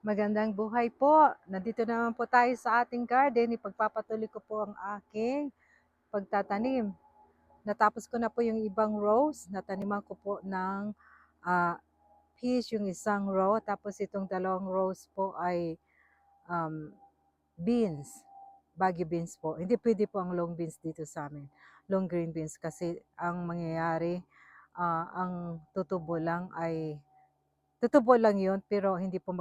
Magandang buhay po. Nandito naman po tayo sa ating garden. Ipagpapatuloy ko po ang aking pagtatanim. Natapos ko na po yung ibang rows. Nataniman ko po ng peas yung isang row. Tapos itong dalawang rows po ay um, beans. Bagyo beans po. Hindi pwede po ang long beans dito sa amin. Long green beans kasi ang mangyayari, ang tutubo lang yun, pero hindi po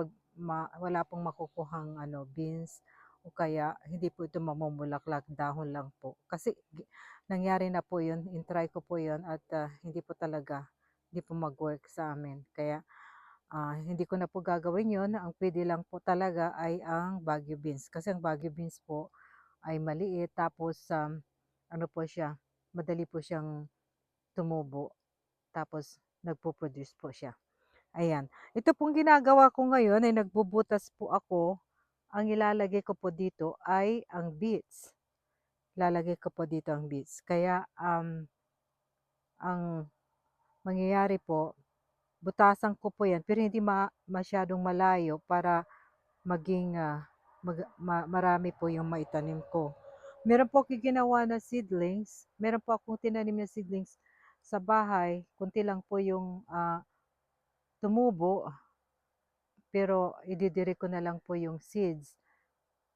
wala pong makukuhang beans o kaya hindi po ito mamumulaklak, dahon lang po. Kasi nangyari na po yun, intry ko po yun at hindi po mag-work sa amin. Kaya hindi ko na po gagawin yun. Ang pwede lang po talaga ay ang Baguio beans. Kasi ang Baguio beans po ay maliit tapos ano po siya, madali po siyang tumubo. Tapos nagpo-produce po siya. Ayan. Ito pong ginagawa ko ngayon ay nagbubutas po ako. Ang ilalagay ko po dito ay ang beets. Lalagay ko po dito ang beets. Kaya ang mangyayari po, butasan ko po yan pero hindi masyadong malayo para maging marami po yung maitanim ko. Meron po akong ginawa na seedlings. Meron po akong tinanim na seedlings sa bahay. Kunti lang po yung tumubo. Pero ididiri ko na lang po yung seeds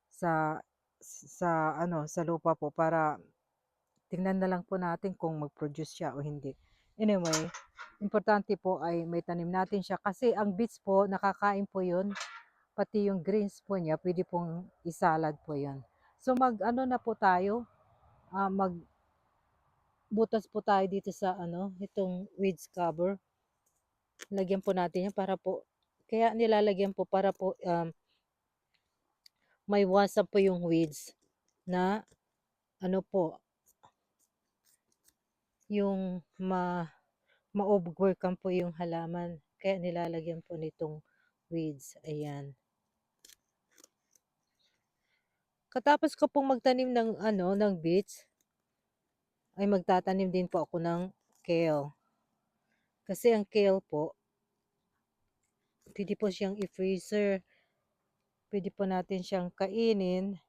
sa sa lupa po para tingnan na lang po natin kung mag-produce siya o hindi. Anyway, importante po ay may tanim natin siya kasi ang beets po nakakain po 'yun, pati yung greens po niya pwede pong isalad po 'yun. So mag-ano na po tayo, magbutas po tayo dito sa itong weeds cover. Lagyan po natin 'yan para po kaya nilalagyan po para po may iwasan po yung weeds na ano po, yung ma-overcome po yung halaman. Kaya nilalagyan po nitong weeds. Ayan. Katapos ko pong magtanim ng beets, ay magtatanim din po ako ng kale. Kasi ang kale po, pwede po siyang i-freezer. Pwede po natin siyang kainin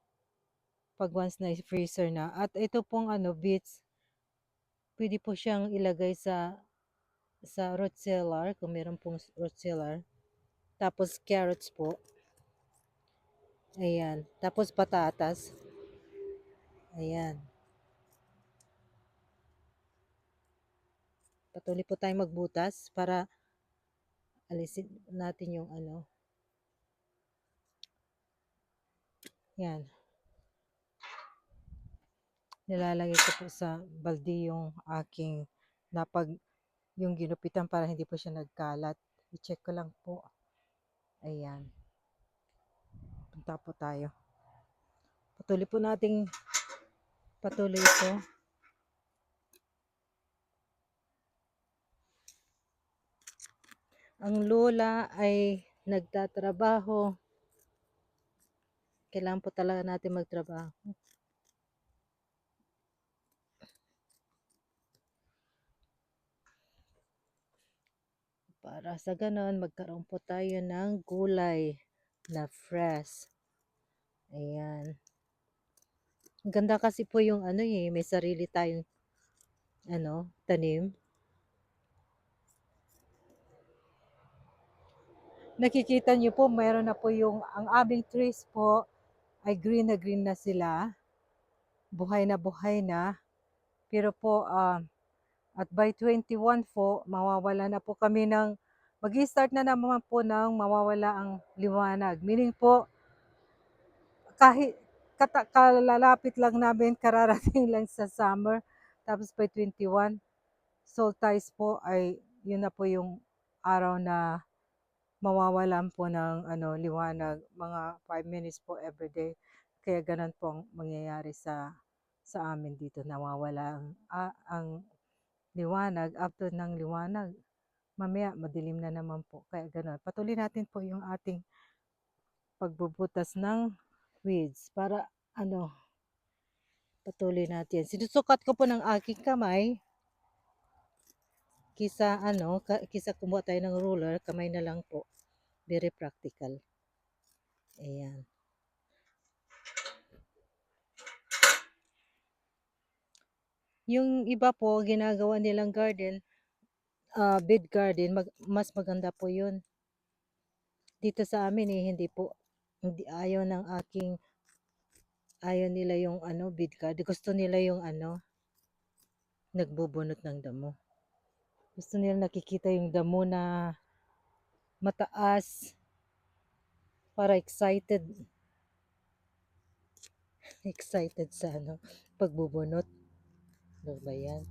pag once na i-freezer na. At ito pong beets, pwede po siyang ilagay sa root cellar, kung meron pong root cellar. Tapos carrots po. Ayan. Tapos patatas. Ayan. Patuloy po tayong magbutas para alisin natin yung Yan. Nilalagay ko po sa balde yung aking yung ginupitan para hindi po siya nagkalat. I-check ko lang po. Ayan. Punta po tayo. Patuloy po nating patuloy ito. Ang lola ay nagtatrabaho. Kailangan po talaga natin magtrabaho. Para sa ganon, magkaroon po tayo ng gulay na fresh. Ayan. Ganda kasi po yung may sarili tayong tanim. Nakikita niyo po, mayroon na po ang aming trees po ay green na sila. Buhay na buhay na. Pero po, at by 21 po, mawawala na po kami mag-start na naman po ng mawawala ang liwanag. Meaning po, kahit kalalapit lang namin, kararating lang sa summer. Tapos by 21, solstice po ay yun na po yung araw na mawawalan po ng liwanag, mga 5 minutes po everyday. Kaya ganun po ang mangyayari sa amin dito, nawawala ang liwanag. After ng liwanag, mamaya madilim na naman po. Kaya ganun. Patuloy natin po yung ating pagbubutas ng weeds para patuloy natin. Sinusukat ko po ng aking kamay kisa kumuha tayo ng ruler, kamay na lang po. Very practical. Ayan. Yung iba po, ginagawa nilang garden, bed garden, mas maganda po yun. Dito sa amin hindi po. Hindi, ayaw nila yung bed garden. Gusto nila yung nagbubunot ng damo. Gusto nila nakikita yung damo na mataas para excited. Excited sa pagbubunot. Ano ba yan?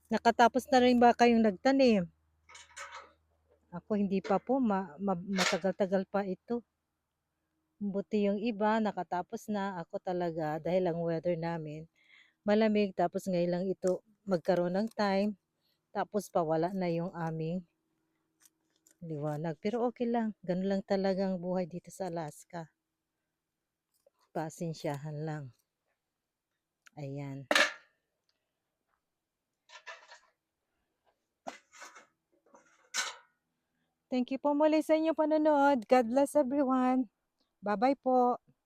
Nakatapos na rin ba kayong nagtanim? Ako hindi pa po, matagal-tagal pa ito. Buti yung iba, nakatapos na. Ako talaga, dahil ang weather namin, malamig. Tapos ngayon lang ito magkaroon ng time. Tapos pawala na yung aming liwanag. Pero okay lang. Ganun lang talagang buhay dito sa Alaska. Pasensyahan lang. Ayan. Thank you po muli sa inyong panonood. God bless everyone. Bye-bye po.